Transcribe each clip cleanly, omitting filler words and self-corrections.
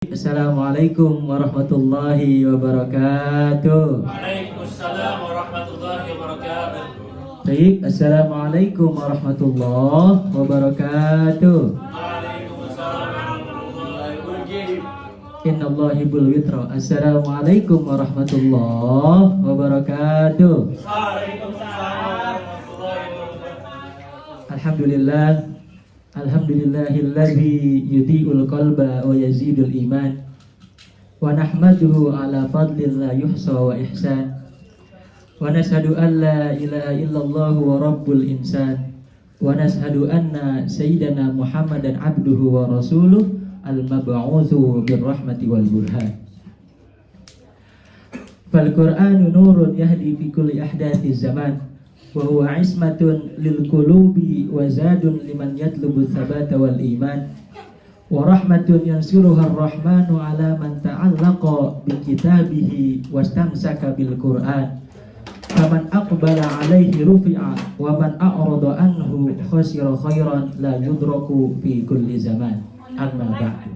Assalamualaikum warahmatullahi wabarakatuh. Waalaikumsalam warahmatullahi wabarakatuh. Baik, assalamualaikum warahmatullahi wabarakatuh. Waalaikumsalam warahmatullahi wabarakatuh. Innallaha yuhibbul witra. Assalamualaikum warahmatullahi wabarakatuh. Waalaikumsalam warahmatullahi wabarakatuh. Alhamdulillah. Alhamdulillahilladzi yudhi'ul qalba wa yazidul iman. Wa nahmaduhu ala fadlin la yuhsa wa ihsan. Wa nashhadu an la ilaha illallah wa rabbul insan. Wa nashhadu anna sayyidana Muhammadan abduhu wa rasuluh al-mab'utsu birrahmati wal burhan. Fal Qur'anu nurun yahdi fi kulli ahdatsiz zaman. Wa huwa ismatun lil qulubi wa zadun liman yatlubu tsabata wal iman. Wa rahmatun yansuruha ar-rahmanu ala man ta'allaqa bi kitabihi wastamsaka bil Qur'an. Faman aqbala alaihi rufi'a wa man a'rada anhu khasira khairan la yudraku fi kulli zaman. Amma ba'du.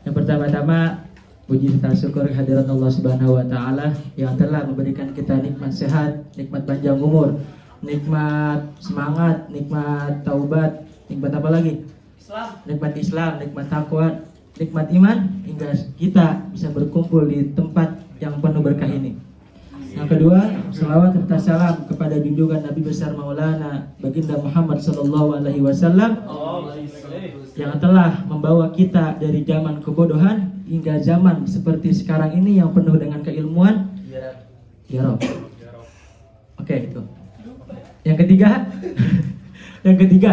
Yang pertama-tama, puji serta syukur kehadirat Allah Subhanahu wa taala yang telah memberikan kita nikmat sehat, nikmat panjang umur, nikmat semangat, nikmat taubat, nikmat apa lagi? Nikmat Islam, nikmat takwa, nikmat iman hingga kita bisa berkumpul di tempat yang penuh berkah ini. Yang kedua, selawat serta salam kepada junjungan Nabi besar Maulana Baginda Muhammad sallallahu alaihi wasallam yang telah membawa kita dari zaman kebodohan hingga zaman seperti sekarang ini yang penuh dengan keilmuan. Ya Rabb. Oke, itu. Yang ketiga,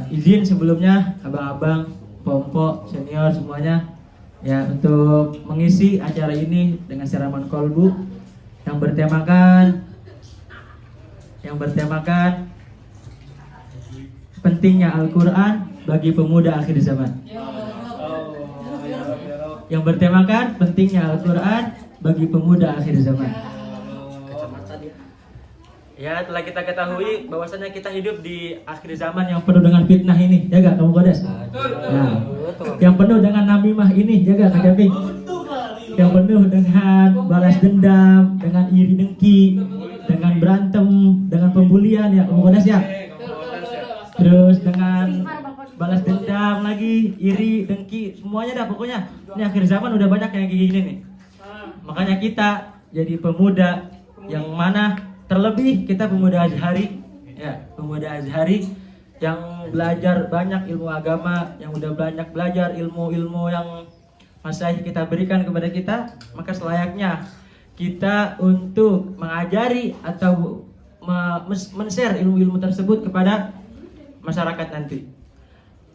izin sebelumnya abang-abang, pompo, senior semuanya ya untuk mengisi acara ini dengan siraman kolbu yang bertemakan pentingnya Al-Quran bagi pemuda akhir zaman. Yang bertemakan pentingnya Al-Quran bagi pemuda akhir zaman. Ya, telah kita ketahui bahwasanya kita hidup di akhir zaman yang penuh dengan fitnah ini, jaga kamu Kodes. Nah, yang penuh dengan namimah ini, jaga Kak Camping. Yang penuh dengan balas dendam, dengan iri dengki, dengan berantem, dengan pembulian ya kamu Kodes ya. Terus dengan balas dendam lagi, iri, dengki, semuanya dah pokoknya. Ini akhir zaman udah banyak yang kayak gini nih. Makanya kita jadi pemuda yang mana terlebih kita pemuda Azhari ya, pemuda Azhari yang belajar banyak ilmu agama, yang udah banyak belajar ilmu-ilmu yang masih kita berikan kepada kita, maka selayaknya kita untuk mengajari atau men-share ilmu-ilmu tersebut kepada masyarakat nanti.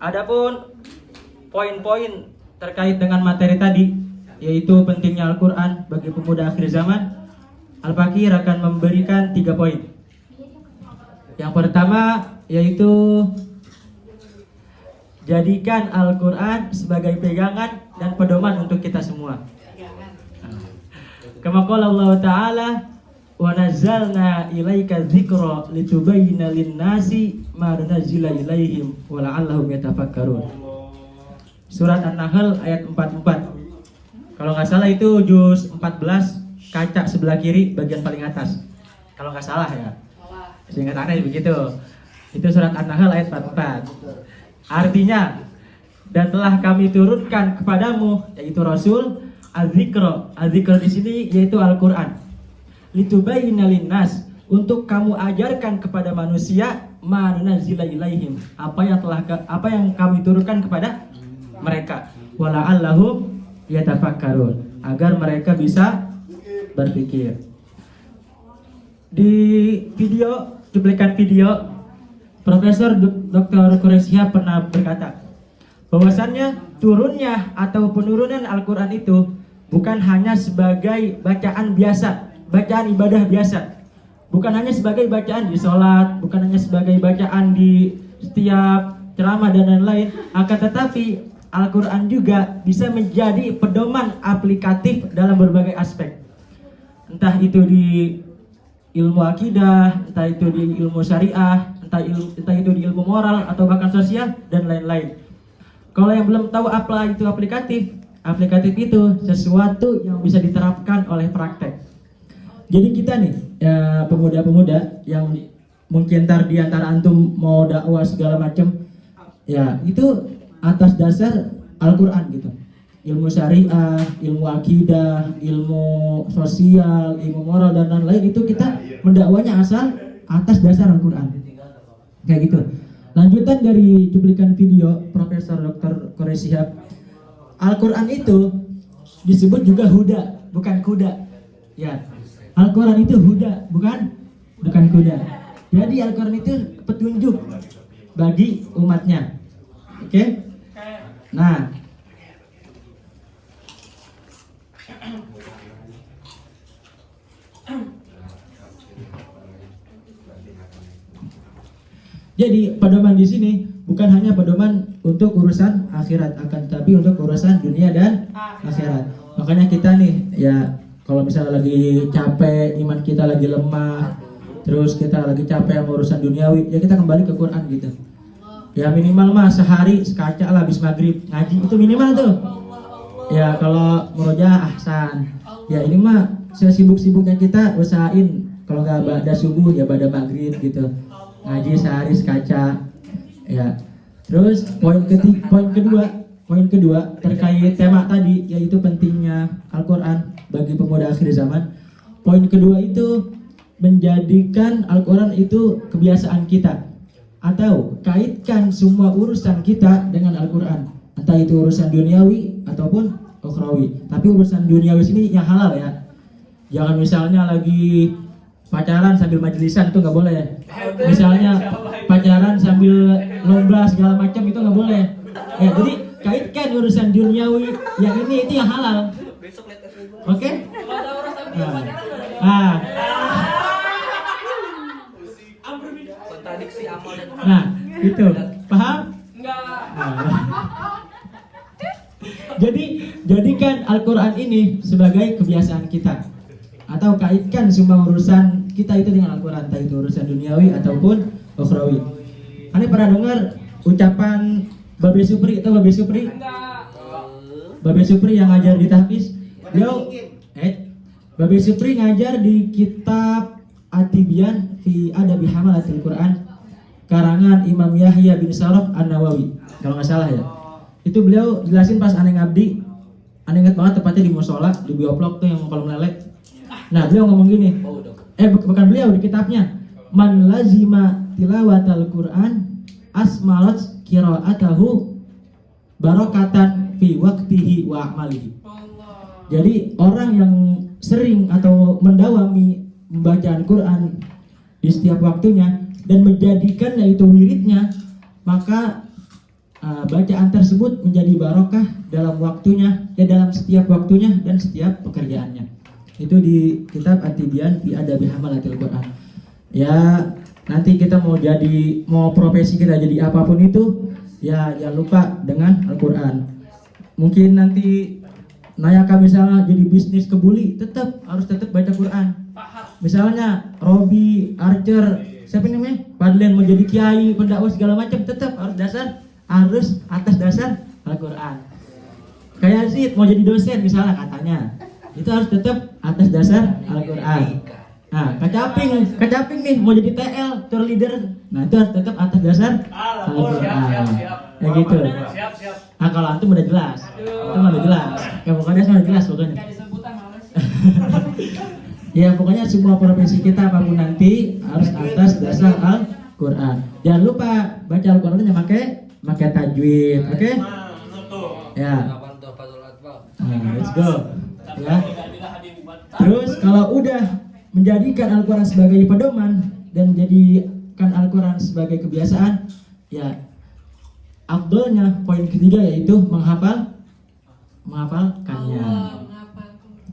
Adapun poin-poin terkait dengan materi tadi, yaitu pentingnya Al-Quran bagi pemuda akhir zaman, Al-Fakir akan memberikan 3 poin. Yang pertama yaitu jadikan Al-Quran sebagai pegangan dan pedoman untuk kita semua. Kama qala Allah Ta'ala, wa nazzalna ilaika dzikra litubayyana lin-nasi ma nuzila ilaihim wa la'allahum yatafakkarun. Surat An-Nahl ayat 44. Kalau nggak salah itu juz 14 kaca sebelah kiri bagian paling atas. Kalau nggak salah ya. Seingat aneh begitu. Itu surat An-Nahl ayat 44. Artinya, dan telah kami turunkan kepadamu yaitu Rasul az-zikra. Az-zikra di sini yaitu Al-Qur'an. Litubayyana lin-nas, untuk kamu ajarkan kepada manusia ma nuzila ilaihim, apa yang kami turunkan kepada mereka. Wa la'allahum yatafakkarun, agar mereka bisa berpikir. Di cuplikan video Profesor Dr. Quraisyah pernah berkata bahwasannya turunnya atau penurunan Al-Quran itu bukan hanya sebagai bacaan biasa, bacaan ibadah biasa, bukan hanya sebagai bacaan di sholat, bukan hanya sebagai bacaan di setiap ceramah dan lain-lain, akan tetapi Al-Quran juga bisa menjadi pedoman aplikatif dalam berbagai aspek. Entah itu di ilmu akidah, entah itu di ilmu syariah, entah itu di ilmu moral atau bahkan sosial dan lain-lain. Kalau yang belum tahu apa itu aplikatif, aplikatif itu sesuatu yang bisa diterapkan oleh praktek. Jadi kita nih, ya, pemuda-pemuda yang mungkin ntar di antara antum mau dakwah segala macam, ya itu atas dasar Al-Quran gitu. Ilmu syariah, ilmu akidah, ilmu sosial, ilmu moral dan lain-lain itu kita mendakwanya asal atas dasar Al-Quran. Kayak gitu. Lanjutan dari cuplikan video Profesor Dr. Quraish Shihab, Al-Quran itu disebut juga huda, bukan kuda. Ya, Al-Quran itu huda, bukan kuda. Jadi Al-Quran itu petunjuk bagi umatnya. Oke? Nah, jadi pedoman di sini bukan hanya pedoman untuk urusan akhirat, akan tapi untuk urusan dunia dan akhirat. Makanya kita nih, ya kalau misalnya lagi capek, iman kita lagi lemah, terus kita lagi capek sama urusan duniawi, ya kita kembali ke Quran gitu. Ya minimal mah sehari sekaca lah habis maghrib ngaji, itu minimal tuh. Ya kalau murojaah ahsan. Ya ini mah sesibuk-sibuknya kita usahain kalau nggak ba'da subuh ya ba'da maghrib gitu. Ngaji sehari sekaca. Ya. Terus poin kedua terkait tema tadi, yaitu pentingnya Al-Quran bagi pemuda akhir zaman. Poin kedua itu menjadikan Al-Quran itu kebiasaan kita, atau kaitkan semua urusan kita dengan Al-Quran, entah itu urusan duniawi ataupun ukhrawi. Tapi urusan duniawi sini yang halal ya. Jangan misalnya lagi pacaran sambil majlisan, itu nggak boleh. Misalnya pacaran sambil lomba segala macam, itu nggak boleh. Ya, jadi kaitkan urusan duniawi yang ini itu yang halal. Oke? Nah. Nah, itu paham? Jadi jadikan Al-Quran ini sebagai kebiasaan kita, atau kaitkan semua urusan kita itu dengan Al-Quran, entah itu urusan duniawi ataupun ukhrawi. Anda pernah dengar ucapan Babe Supri? Itu Babe Supri? Babe Supri yang ngajar di tahfiz. Babe Supri ngajar di kitab At-Tibyan fi Adabi Hamalatil Quran, karangan Imam Yahya bin Sharaf An-Nawawi, kalau nggak salah ya. Itu beliau jelasin pas aneh ngabdi, aneh inget banget tepatnya di musola, di bioplok tuh yang kolom lele. Nah beliau ngomong gini, bukan beliau, di kitabnya, man lazima tilawatal Quran asmalat qiraatahu barakatan fi waqtihi wa amalihi. Jadi orang yang sering atau mendawami membaca Al-Quran di setiap waktunya dan menjadikannya itu wiridnya, maka bacaan tersebut menjadi barokah dalam waktunya, dalam setiap waktunya dan setiap pekerjaannya. Itu di kitab At-Tibyan fi Adabi Hamalatil Quran. Ya, nanti kita mau profesi kita jadi apapun itu, ya jangan lupa dengan Al-Quran. Mungkin nanti Nayaka misalnya jadi bisnis kebuli, harus tetap baca Quran. Misalnya Robi Archer, siapa namanya? Padlen mau jadi kiai, pendakwah segala macam, tetap harus atas dasar Al-Quran. Kayak Zid mau jadi dosen misalnya katanya, itu harus tetap atas dasar Al-Quran. Nah, Kacaping nih mau jadi TL, tour leader, nah itu harus tetap atas dasar Al-Quran. Ya gitu. Nah kalau antum udah jelas, ya pokoknya udah jelas pokoknya. Ya pokoknya semua profesi kita apapun nanti harus atas dasar Al-Quran. Jangan lupa baca Al-Qurannya pakai tajwid, oke? Ya. Nah, let's go. Ya. Terus kalau udah menjadikan Al-Quran sebagai pedoman dan menjadikan Al-Quran sebagai kebiasaan, ya afdolnya poin ketiga yaitu menghafalkannya.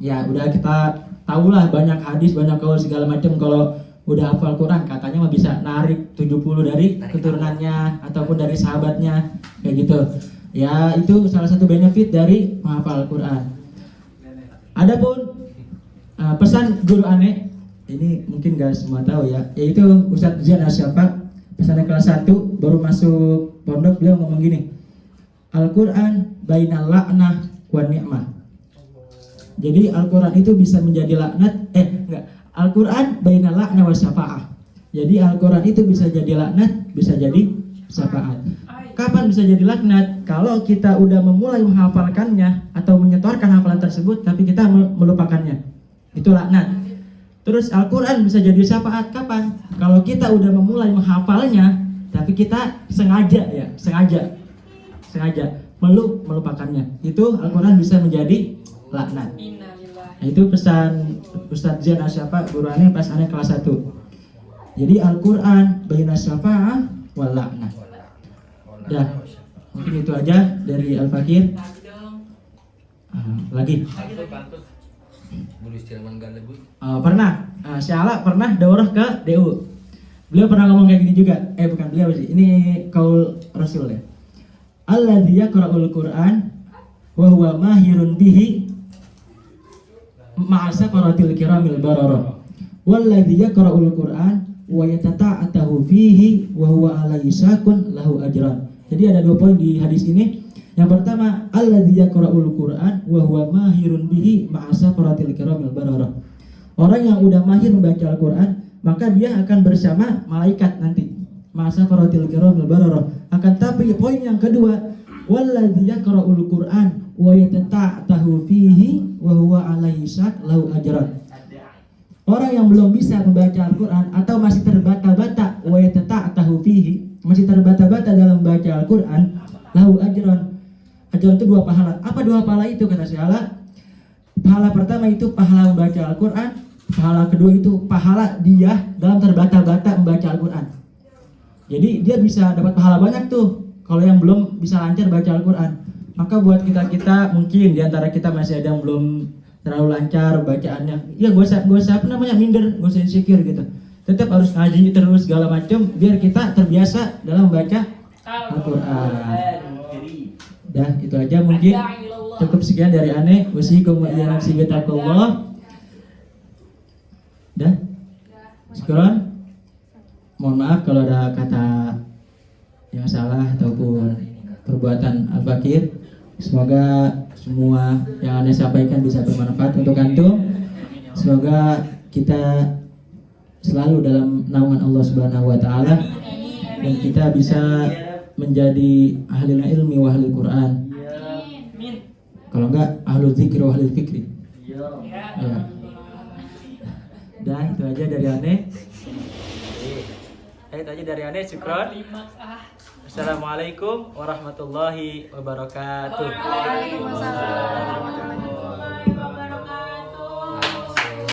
Ya udah kita tahulah banyak hadis, banyak kaul segala macam. Kalau udah hafal Quran katanya mah bisa narik 70 dari keturunannya ataupun dari sahabatnya kayak gitu. Ya itu salah satu benefit dari menghafal Quran. Adapun pesan guru aneh ini mungkin gak semua tahu ya, yaitu Ustadz Zian Asyafa, pesan kelas 1 baru masuk pondok, beliau ngomong gini, Al-Quran bainal la'nah wan ni'mah. Jadi Al-Quran itu bisa menjadi laknat, Al-Quran bainal la'nah wa syafa'ah. Jadi Al-Quran itu bisa jadi laknat, bisa jadi syafaat. Kapan bisa jadi laknat? Kalau kita udah memulai menghafalkannya atau menyetorkan hafalan tersebut tapi kita melupakannya. Itu laknat. Terus Al-Quran bisa jadi syafaat kapan? Kalau kita udah memulai menghafalnya tapi kita sengaja melupakannya. Itu Al-Quran bisa menjadi laknat. Nah, itu pesan Ustadz Zian Asyafa guru aneh pas aneh kelas 1. Jadi Al-Quran baina syafa'ah wal laknat. Ya, mungkin itu aja dari Al-Fakir. Lagi. Pernah, Syala pernah daurah ke DU. Beliau pernah ngomong kayak gini juga. Bukan beliau sih. Ini kaul Rasul ya. Alladzi yaqra'ul Qur'an wa huwa mahirun bihi ma'a safaratil kiramil bararah. Walladzi yaqra'ul Qur'an wa yatata'atahu fihi wa huwa alaihi sakun lahu ajran. Jadi ada 2 poin di hadis ini. Yang pertama, alladzi yaqra'ul Qur'an wa huwa mahirun bihi ma'a safaratil kiramil bararah. Orang yang udah mahir membaca Al-Qur'an, maka dia akan bersama malaikat nanti. Ma'a safaratil kiramil bararah. Akan tapi poin yang kedua, walladzi yaqra'ul Qur'an wa yatata'atahu fihi wa huwa alaihi sak lahu ajran. Orang yang belum bisa membaca Al-Qur'an atau masih terbata-bata wa yatata'atahu fihi, masih terbata-bata dalam membaca Al-Qur'an, lahu ajran. Ajran itu 2 pahala. Apa 2 pahala itu kata Syala? Pahala pertama itu pahala membaca Al-Qur'an, pahala kedua itu pahala dia dalam terbata-bata membaca Al-Qur'an. Jadi dia bisa dapat pahala banyak tuh kalau yang belum bisa lancar baca Al-Qur'an. Maka buat kita mungkin di antara kita masih ada yang belum terlalu lancar bacaannya. Ya gak usah minder, gak usah insecure gitu. Tetap harus ngaji terus segala macam biar kita terbiasa dalam membaca Al-Qur'an. Dah, itu aja mungkin. Cukup sekian dari aneh. Wasikum wa iyya nafsi bitaqullah. Dah. Syukran. Mohon maaf kalau ada kata yang salah ataupun perbuatan Al-Fakir. Semoga semua yang aneh sampaikan bisa bermanfaat untuk antum. Semoga kita selalu dalam naungan Allah Subhanahu wa taala dan kita bisa menjadi ahli ilmi wa ahli Quran. Kalau enggak ahli zikri wa ahli fikri. Ya. Dan itu aja dari aneh. Itu aja dari aneh. Syukron. Assalamualaikum warahmatullahi wabarakatuh.